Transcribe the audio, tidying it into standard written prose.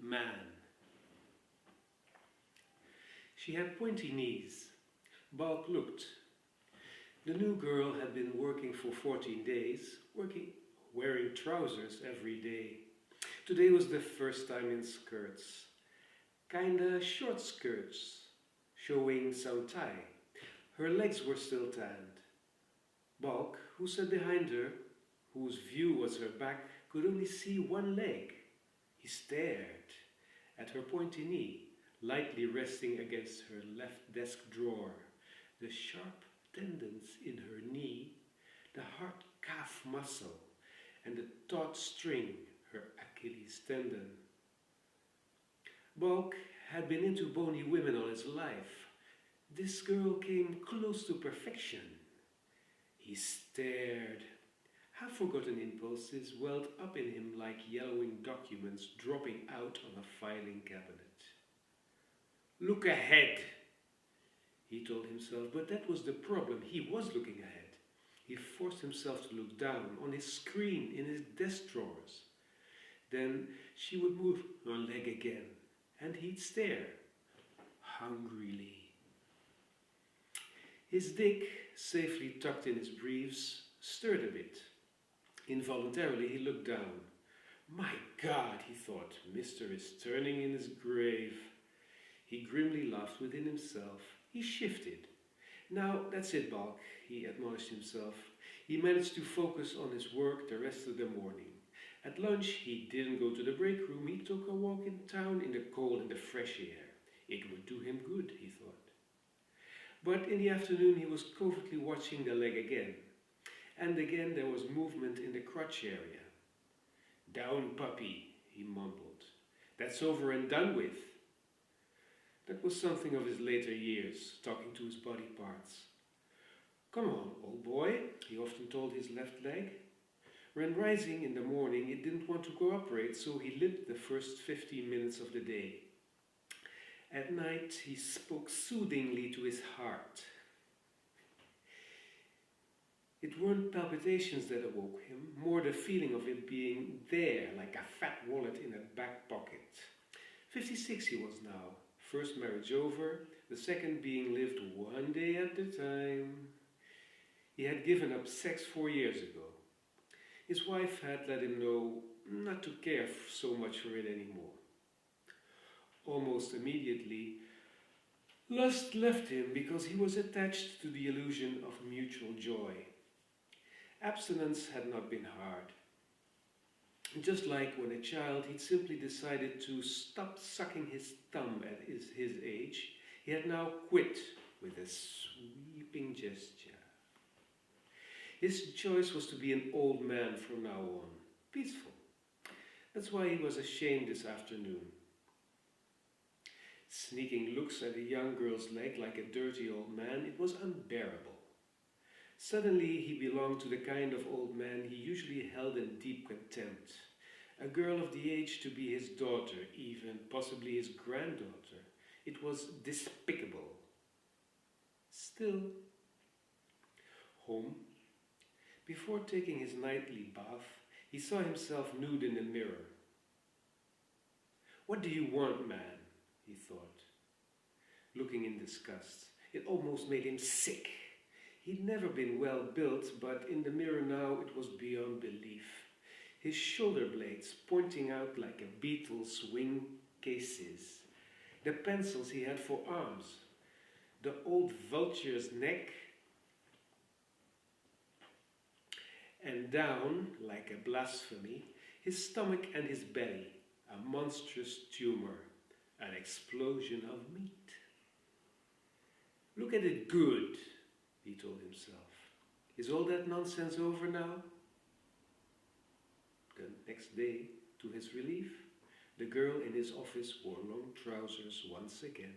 man. She had pointy knees. Bulk looked. The new girl had been working for 14 days, wearing trousers every day. Today was the first time in skirts. Kinda short skirts, showing some thigh. Her legs were still tanned. Bulk, who sat behind her, whose view was her back, could only see one leg. He stared at her pointy knee, lightly resting against her left desk drawer. The sharp tendons in her knee, the hard calf muscle, and the taut string, her Achilles tendon. Bulk had been into bony women all his life. This girl came close to perfection. He stared. Half-forgotten impulses welled up in him like yellowing documents dropping out of a filing cabinet. Look ahead, he told himself, but that was the problem. He was looking ahead. He forced himself to look down on his screen in his desk drawers. Then she would move her leg again, and he'd stare, hungrily. His dick, safely tucked in his briefs, stirred a bit. Involuntarily he looked down. My God, he thought, Mister is turning in his grave. He grimly laughed within himself. He shifted. Now, that's it, Bulk, he admonished himself. He managed to focus on his work the rest of the morning. At lunch, he didn't go to the break room. He took a walk in town in the cold and the fresh air. It would do him good, he thought. But in the afternoon, he was covertly watching the leg again. And again there was movement in the crotch area. Down, puppy, he mumbled. That's over and done with. That was something of his later years, talking to his body parts. Come on, old boy, he often told his left leg. When rising in the morning, it didn't want to cooperate, so he limped the first 15 minutes of the day. At night, he spoke soothingly to his heart. It weren't palpitations that awoke him, more the feeling of it being there, like a fat wallet in a back pocket. 56 he was now, first marriage over, the second being lived one day at a time. He had given up sex 4 years ago. His wife had let him know not to care so much for it anymore. Almost immediately, lust left him because he was attached to the illusion of mutual joy. Abstinence had not been hard. Just like when a child, he'd simply decided to stop sucking his thumb at his age, he had now quit with a sweeping gesture. His choice was to be an old man from now on, peaceful. That's why he was ashamed this afternoon. Sneaking looks at a young girl's leg like a dirty old man, it was unbearable. Suddenly he belonged to the kind of old man he usually held in deep contempt. A girl of the age to be his daughter, even possibly his granddaughter. It was despicable. Still, home. Before taking his nightly bath, he saw himself nude in the mirror. What do you want, man? He thought, looking in disgust. It almost made him sick. He'd never been well built, but in the mirror now it was beyond belief. His shoulder blades pointing out like a beetle's wing cases. The pencils he had for arms. The old vulture's neck. And down, like a blasphemy, his stomach and his belly. A monstrous tumor. An explosion of meat. Look at it good, he told himself. Is all that nonsense over now? The next day, to his relief, the girl in his office wore long trousers once again.